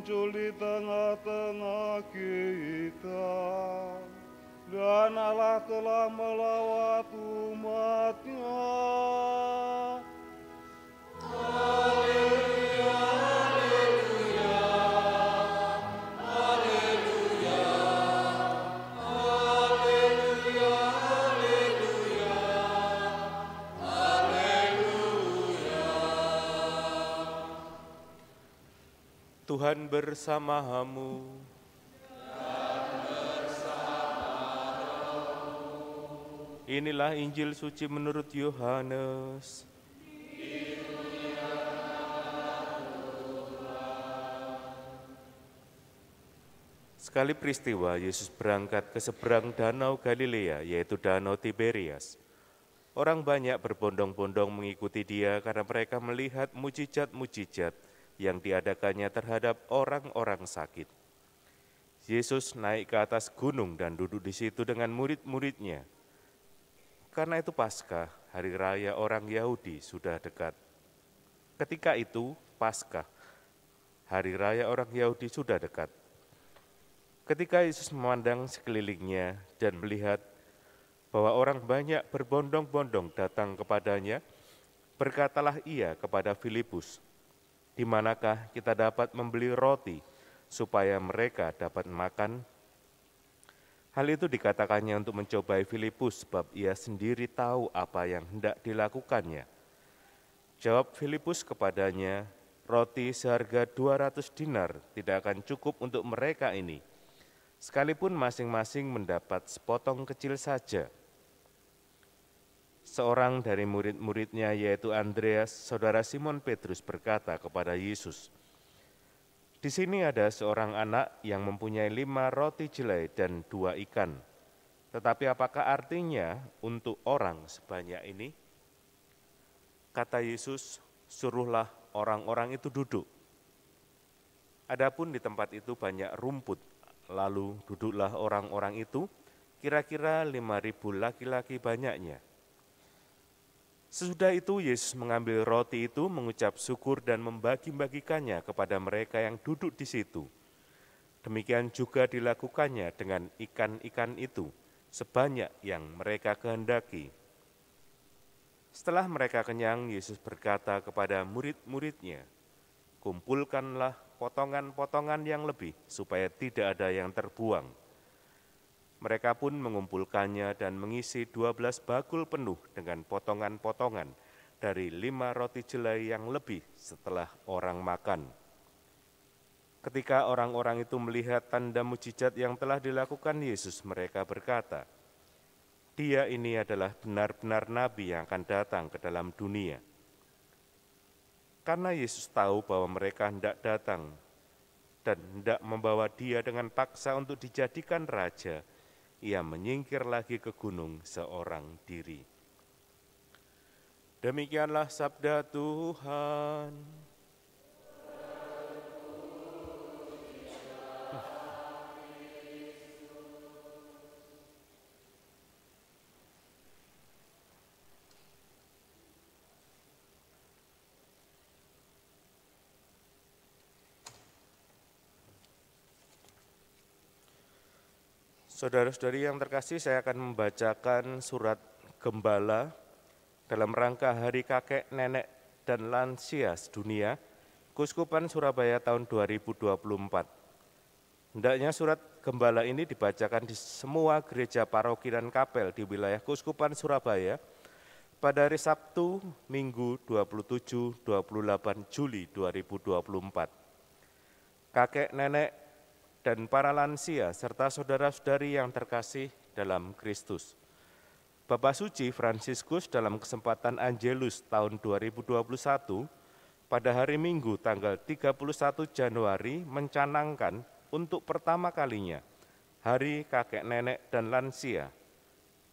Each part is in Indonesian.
muncul di tengah-tengah kita, dan Allah telah melawat umat-Nya. Tuhan bersamamu. Inilah Injil suci menurut Yohanes. Sekali peristiwa, Yesus berangkat ke seberang danau Galilea, yaitu danau Tiberias. Orang banyak berbondong-bondong mengikuti dia karena mereka melihat mujizat-mujizat yang diadakannya terhadap orang-orang sakit. Yesus naik ke atas gunung dan duduk di situ dengan murid-muridnya. Karena itu Paskah, hari raya orang Yahudi, sudah dekat. Ketika itu Paskah, hari raya orang Yahudi sudah dekat. Ketika Yesus memandang sekelilingnya dan melihat bahwa orang banyak berbondong-bondong datang kepadanya, berkatalah ia kepada Filipus, "Di manakah kita dapat membeli roti supaya mereka dapat makan?" Hal itu dikatakannya untuk mencobai Filipus, sebab ia sendiri tahu apa yang hendak dilakukannya. Jawab Filipus kepadanya, "Roti seharga 200 dinar tidak akan cukup untuk mereka ini, sekalipun masing-masing mendapat sepotong kecil saja." Seorang dari murid-muridnya, yaitu Andreas, saudara Simon Petrus, berkata kepada Yesus, "Di sini ada seorang anak yang mempunyai 5 roti jelai dan 2 ikan. Tetapi apakah artinya untuk orang sebanyak ini?" Kata Yesus, "Suruhlah orang-orang itu duduk." Adapun di tempat itu banyak rumput, lalu duduklah orang-orang itu, kira-kira 5.000 laki-laki banyaknya. Sesudah itu Yesus mengambil roti itu, mengucap syukur dan membagi-bagikannya kepada mereka yang duduk di situ. Demikian juga dilakukannya dengan ikan-ikan itu, sebanyak yang mereka kehendaki. Setelah mereka kenyang, Yesus berkata kepada murid-muridnya, "Kumpulkanlah potongan-potongan yang lebih, supaya tidak ada yang terbuang." Mereka pun mengumpulkannya dan mengisi 12 bakul penuh dengan potongan-potongan dari 5 roti jelai yang lebih setelah orang makan. Ketika orang-orang itu melihat tanda mujizat yang telah dilakukan Yesus, mereka berkata, "Dia ini adalah benar-benar nabi yang akan datang ke dalam dunia." Karena Yesus tahu bahwa mereka hendak datang dan hendak membawa dia dengan paksa untuk dijadikan raja, ia menyingkir lagi ke gunung seorang diri. Demikianlah sabda Tuhan. Saudara-saudari yang terkasih, saya akan membacakan surat Gembala dalam rangka Hari Kakek, Nenek, dan Lansia Sedunia, Keuskupan Surabaya tahun 2024. Hendaknya surat Gembala ini dibacakan di semua gereja paroki dan kapel di wilayah Keuskupan Surabaya pada hari Sabtu, Minggu 27-28 Juli 2024. Kakek, nenek, dan para lansia, serta saudara-saudari yang terkasih dalam Kristus. Bapak Suci Fransiskus dalam kesempatan Angelus tahun 2021, pada hari Minggu tanggal 31 Januari mencanangkan untuk pertama kalinya Hari Kakek Nenek dan Lansia.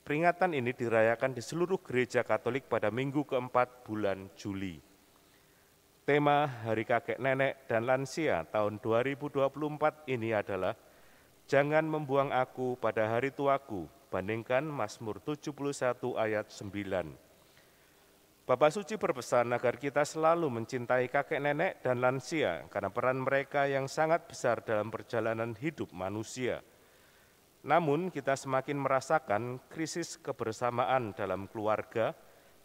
Peringatan ini dirayakan di seluruh gereja Katolik pada Minggu keempat bulan Juli. Tema Hari Kakek Nenek dan Lansia tahun 2024 ini adalah "Jangan membuang aku pada hari tuaku", bandingkan Mazmur 71 ayat 9. Bapak Suci berpesan agar kita selalu mencintai kakek nenek dan lansia karena peran mereka yang sangat besar dalam perjalanan hidup manusia. Namun kita semakin merasakan krisis kebersamaan dalam keluarga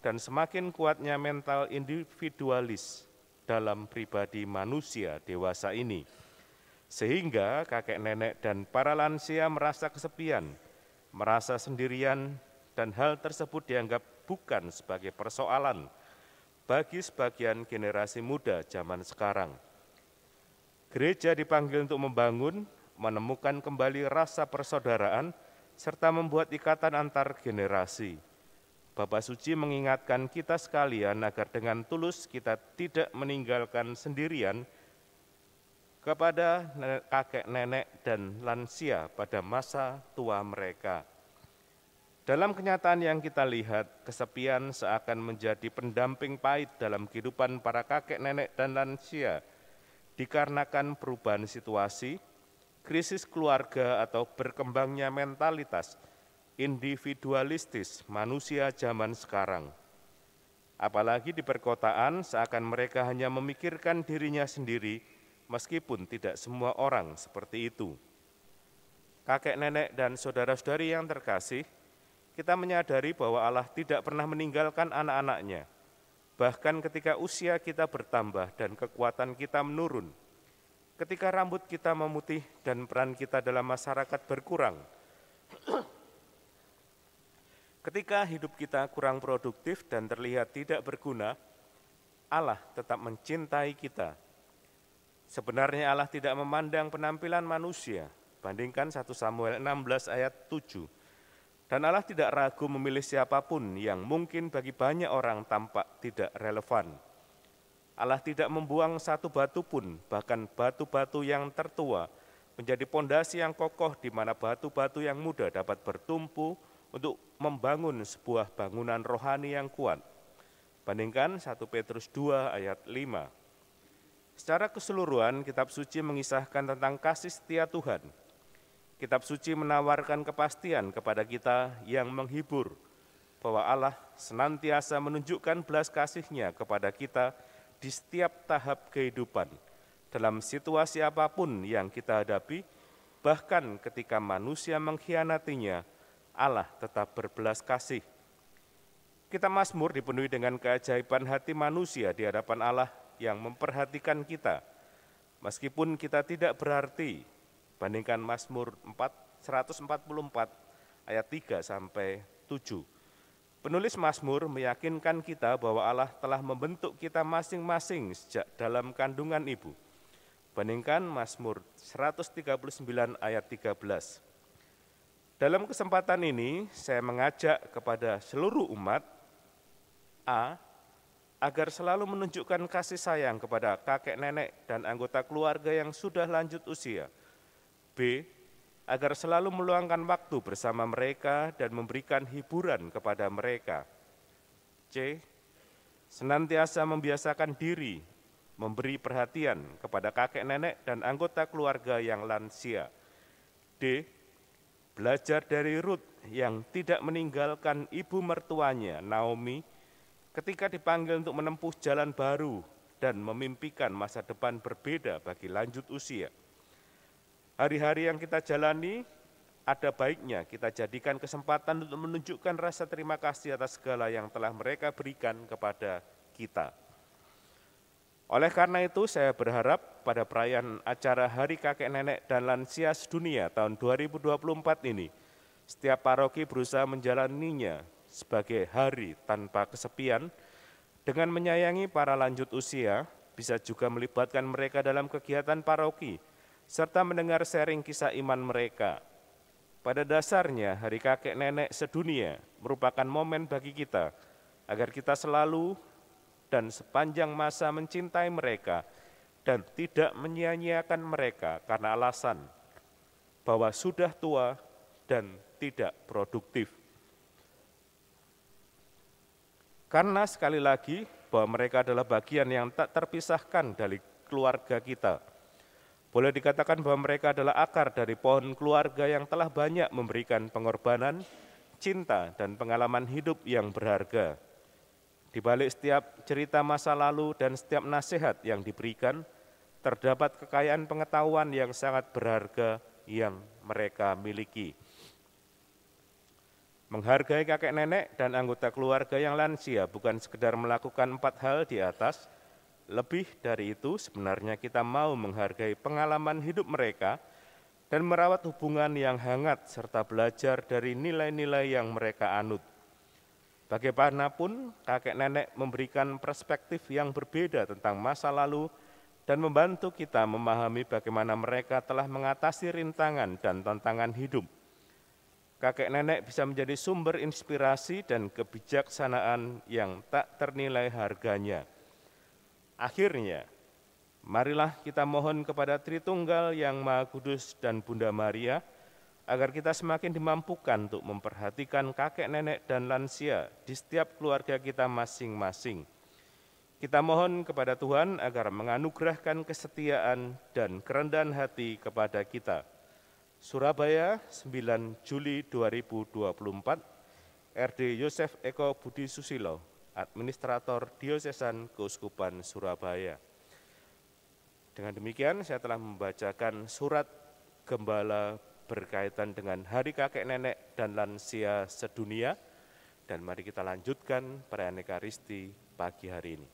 dan semakin kuatnya mental individualis dalam pribadi manusia dewasa ini. Sehingga kakek nenek dan para lansia merasa kesepian, merasa sendirian, dan hal tersebut dianggap bukan sebagai persoalan bagi sebagian generasi muda zaman sekarang. Gereja dipanggil untuk membangun, menemukan kembali rasa persaudaraan, serta membuat ikatan antar generasi. Bapak Suci mengingatkan kita sekalian agar dengan tulus kita tidak meninggalkan sendirian kepada kakek nenek dan lansia pada masa tua mereka. Dalam kenyataan yang kita lihat, kesepian seakan menjadi pendamping pahit dalam kehidupan para kakek nenek dan lansia, dikarenakan perubahan situasi, krisis keluarga atau berkembangnya mentalitas individualistis manusia zaman sekarang. Apalagi di perkotaan, seakan mereka hanya memikirkan dirinya sendiri, meskipun tidak semua orang seperti itu. Kakek nenek dan saudara-saudari yang terkasih, kita menyadari bahwa Allah tidak pernah meninggalkan anak-anaknya, bahkan ketika usia kita bertambah dan kekuatan kita menurun, ketika rambut kita memutih dan peran kita dalam masyarakat berkurang, ketika hidup kita kurang produktif dan terlihat tidak berguna, Allah tetap mencintai kita. Sebenarnya Allah tidak memandang penampilan manusia, bandingkan 1 Samuel 16 ayat 7. Dan Allah tidak ragu memilih siapapun yang mungkin bagi banyak orang tampak tidak relevan. Allah tidak membuang satu batu pun, bahkan batu-batu yang tertua, menjadi pondasi yang kokoh di mana batu-batu yang muda dapat bertumpu untuk membangun sebuah bangunan rohani yang kuat. Bandingkan 1 Petrus 2 ayat 5. Secara keseluruhan, kitab suci mengisahkan tentang kasih setia Tuhan. Kitab suci menawarkan kepastian kepada kita yang menghibur bahwa Allah senantiasa menunjukkan belas kasih-Nya kepada kita di setiap tahap kehidupan, dalam situasi apapun yang kita hadapi, bahkan ketika manusia mengkhianatinya, Allah tetap berbelas kasih. Kitab Mazmur dipenuhi dengan keajaiban hati manusia di hadapan Allah yang memperhatikan kita, meskipun kita tidak berarti. Bandingkan Mazmur 144 ayat 3 sampai 7. Penulis Mazmur meyakinkan kita bahwa Allah telah membentuk kita masing-masing sejak dalam kandungan ibu. Bandingkan Mazmur 139 ayat 13. Dalam kesempatan ini saya mengajak kepada seluruh umat agar selalu menunjukkan kasih sayang kepada kakek nenek dan anggota keluarga yang sudah lanjut usia. B. Agar selalu meluangkan waktu bersama mereka dan memberikan hiburan kepada mereka. C. Senantiasa membiasakan diri memberi perhatian kepada kakek nenek dan anggota keluarga yang lansia. D. Belajar dari Ruth yang tidak meninggalkan ibu mertuanya, Naomi, ketika dipanggil untuk menempuh jalan baru dan memimpikan masa depan berbeda bagi lanjut usia. Hari-hari yang kita jalani, ada baiknya kita jadikan kesempatan untuk menunjukkan rasa terima kasih atas segala yang telah mereka berikan kepada kita. Oleh karena itu, saya berharap pada perayaan acara Hari Kakek Nenek dan Lansia Sedunia tahun 2024 ini, setiap paroki berusaha menjalaninya sebagai hari tanpa kesepian, dengan menyayangi para lanjut usia, bisa juga melibatkan mereka dalam kegiatan paroki, serta mendengar sharing kisah iman mereka. Pada dasarnya, Hari Kakek Nenek Sedunia merupakan momen bagi kita, agar kita selalu dan sepanjang masa mencintai mereka dan tidak menyia-nyiakan mereka karena alasan bahwa sudah tua dan tidak produktif. Karena sekali lagi bahwa mereka adalah bagian yang tak terpisahkan dari keluarga kita. Boleh dikatakan bahwa mereka adalah akar dari pohon keluarga yang telah banyak memberikan pengorbanan, cinta, dan pengalaman hidup yang berharga. Di Di balik setiap cerita masa lalu dan setiap nasihat yang diberikan, terdapat kekayaan pengetahuan yang sangat berharga yang mereka miliki. Menghargai kakek nenek dan anggota keluarga yang lansia bukan sekedar melakukan 4 hal di atas, lebih dari itu sebenarnya kita mau menghargai pengalaman hidup mereka dan merawat hubungan yang hangat serta belajar dari nilai-nilai yang mereka anut. Bagaimanapun, kakek nenek memberikan perspektif yang berbeda tentang masa lalu dan membantu kita memahami bagaimana mereka telah mengatasi rintangan dan tantangan hidup. Kakek nenek bisa menjadi sumber inspirasi dan kebijaksanaan yang tak ternilai harganya. Akhirnya, marilah kita mohon kepada Tritunggal yang Maha Kudus dan Bunda Maria, agar kita semakin dimampukan untuk memperhatikan kakek nenek dan lansia di setiap keluarga kita masing-masing. Kita mohon kepada Tuhan agar menganugerahkan kesetiaan dan kerendahan hati kepada kita. Surabaya, 9 Juli 2024, RD Yosef Eko Budi Susilo, Administrator Diosesan Keuskupan Surabaya. Dengan demikian, saya telah membacakan surat Gembala berkaitan dengan Hari Kakek Nenek dan Lansia Sedunia, dan mari kita lanjutkan perayaan Ekaristi pagi hari ini.